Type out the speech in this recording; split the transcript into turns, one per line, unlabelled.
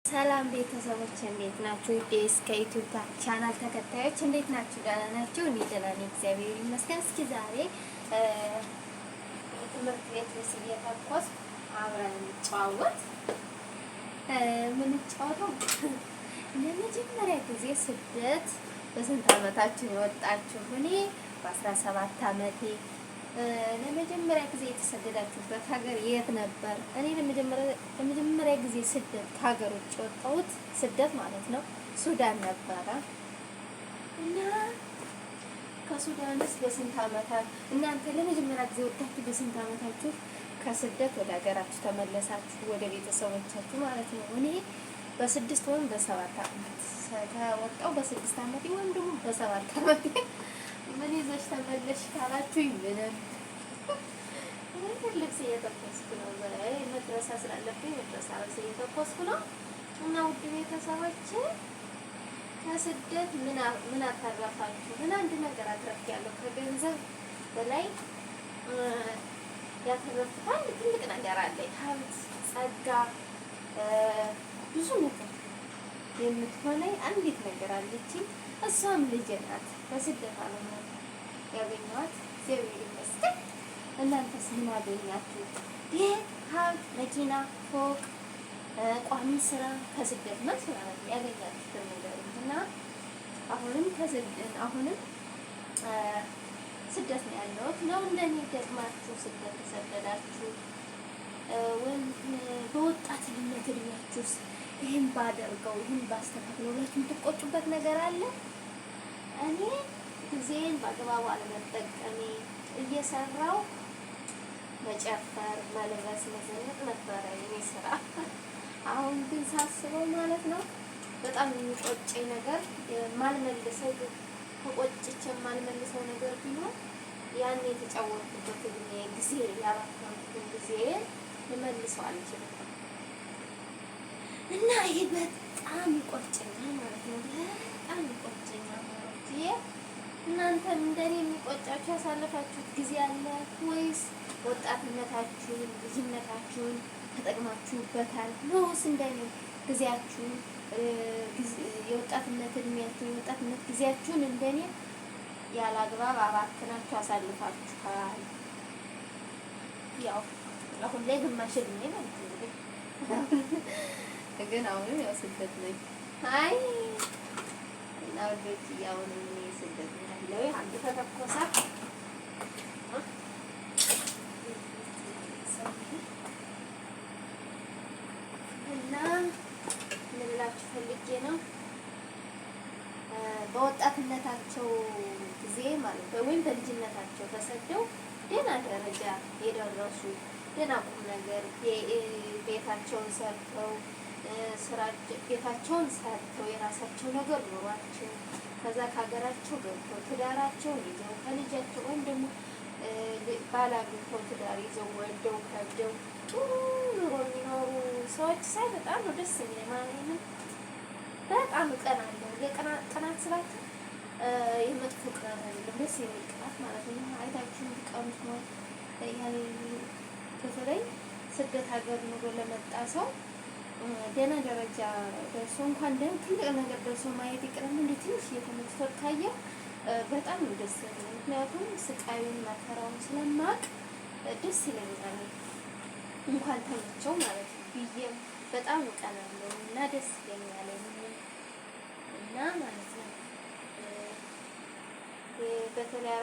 ሰላም ቤተሰቦች እንዴት ናችሁ? ዴስ ከዩቲዩብ ቻናል ተከታዮች እንዴት ናችሁ? ደህና ናችሁ? እኔ ደህና ነኝ፣ እግዚአብሔር ይመስገን። እስኪ ዛሬ ትምህርት ቤት ልብስ እየተኮስኩ አብረን እንጫወት። የምንጫወተው ለመጀመሪያ ጊዜ ስደት በስንት ዓመታችሁ የወጣችሁ? እኔ በ17 ዓመቴ። ለመጀመሪያ ጊዜ የተሰደዳችሁበት ሀገር የት ነበር? እኔ ለመጀመሪያ ጊዜ ስደት ከሀገር ውጭ የወጣሁት ስደት ማለት ነው ሱዳን ነበረ። እና ከሱዳንስ በስንት ዓመታት እናንተ ለመጀመሪያ ጊዜ ወጣችሁ? በስንት ዓመታችሁ ከስደት ወደ ሀገራችሁ ተመለሳችሁ? ወደ ቤተሰቦቻችሁ ማለት ነው። እኔ በ6 ወይም በ7 ዓመት ከወጣሁ በ6 ዓመቴ ወይም ደግሞ በ7 ዓመቴ። ምን ይዘሽ ተመለሽ ካላችሁኝ ምንም ልብስ እየተኮስኩ ነው። መድረሳ ስላለብኝ መድረሳ ልብስ እየተኮስኩ ነው። እና ውድ ቤተሰቦች ከስደት ምን አተረፋችሁ? ምን አንድ ነገር አትረፊያለሁ። ከገንዘብ በላይ ያተረፍኩት አንድ ትልቅ ነገር አለ። ሀብት፣ ጸጋ፣ ብዙ ነገር የምትሆነኝ አንዲት ነገር አለችኝ። እሷም ልጄ ናት። በስደት ዓለም ነው ያገኘኋት። እግዚአብሔር ይመስገን። እናንተስ ምን አገኛችሁ? ቤት፣ ሀብት፣ መኪና፣ ፎቅ፣ ቋሚ ስራ ከስደት መልስ ማለት ነው ያገኛችሁት ነገር እና አሁንም ስደት ነው ያለሁት ነው። እንደኔ ደግማችሁ ስደት ተሰደዳችሁ ወይም በወጣትነት እድሜያችሁስ ይህን ባደርገው ይህን ባስተካክለው ብላችሁ የምትቆጩበት ነገር አለ? እኔ ጊዜን በአግባቡ አለመጠቀሜ እየሰራው መጨፈር፣ መልበስ፣ መዘነጥ ነበረ የኔ ስራ። አሁን ግን ሳስበው ማለት ነው በጣም የሚቆጨኝ ነገር የማልመልሰው ተቆጭቼ የማልመልሰው ነገር ቢኖር ያን የተጫወትኩበት ጊዜ ያባከንኩት ጊዜ ልመልሰው አልችልም እና ይሄ በጣም ይቆጨኛል ማለት ነው። በጣም ይቆጨኛል ማለት ነው። እናንተም እንደኔ የሚቆጫችሁ ያሳለፋችሁት ጊዜ አለ ወይስ ወጣትነታችሁን ልጅነታችሁን ተጠቅማችሁበታል? ነውስ እንደኔ ጊዜያችሁን የወጣትነት እድሜያችሁን የወጣትነት ጊዜያችሁን እንደኔ ያለ አግባብ አባክናችሁ አሳልፋችኋል? ያው አሁን ላይ ግማሽ እድሜ ማለት ነው፣ ግን አሁንም ያው ስደት ነኝ። አይ እና ወደች ያውን ስደት ነው ያለው። አንድ ተተኮሰ እና ልላችሁ ፈልጌ ነው በወጣትነታቸው ጊዜ ማለት ነው ወይም በልጅነታቸው ተሰደው ደህና ደረጃ የደረሱ ደህና ቁም ነገር ቤታቸውን ሰርተው ቤታቸውን ሰርተው የራሳቸው ነገር ኑሯቸው ከዛ ከሀገራቸው ገብተው ትዳራቸውን ይዘው ከልጃቸው ወይም ደግሞ ባል አግብተው ትዳር ይዘው ወልደው ከብደው ጥሩ ኑሮ የሚኖሩ ሰዎች ሳይ በጣም ነው ደስ የሚለኝ። ማለት በጣም እቀናለሁ። የቅናት ስላቸው የመጥፎ ቅናት አይደለም፣ ደስ የሚል ቅናት ማለት ነው። አይታችሁ እንድትቀኑት ነው። ያኔ በተለይ ስደት ሀገር ኑሮ ለመጣ ሰው ደህና ደረጃ ደርሶ እንኳን ደህና ትልቅ ነገር ደርሶ ማየት ይቅርና እንደ ትንሽ እየተነስቶ ካየው በጣም ነው ደስ የሚለኝ። ምክንያቱም ስቃዩን መከራውን ስለማቅ ደስ ይለኛል። እንኳን ተመቸው ማለት ነው ብዬ በጣም እቀናለሁ እና ደስ ይለኛል እና ማለት ነው በተለይ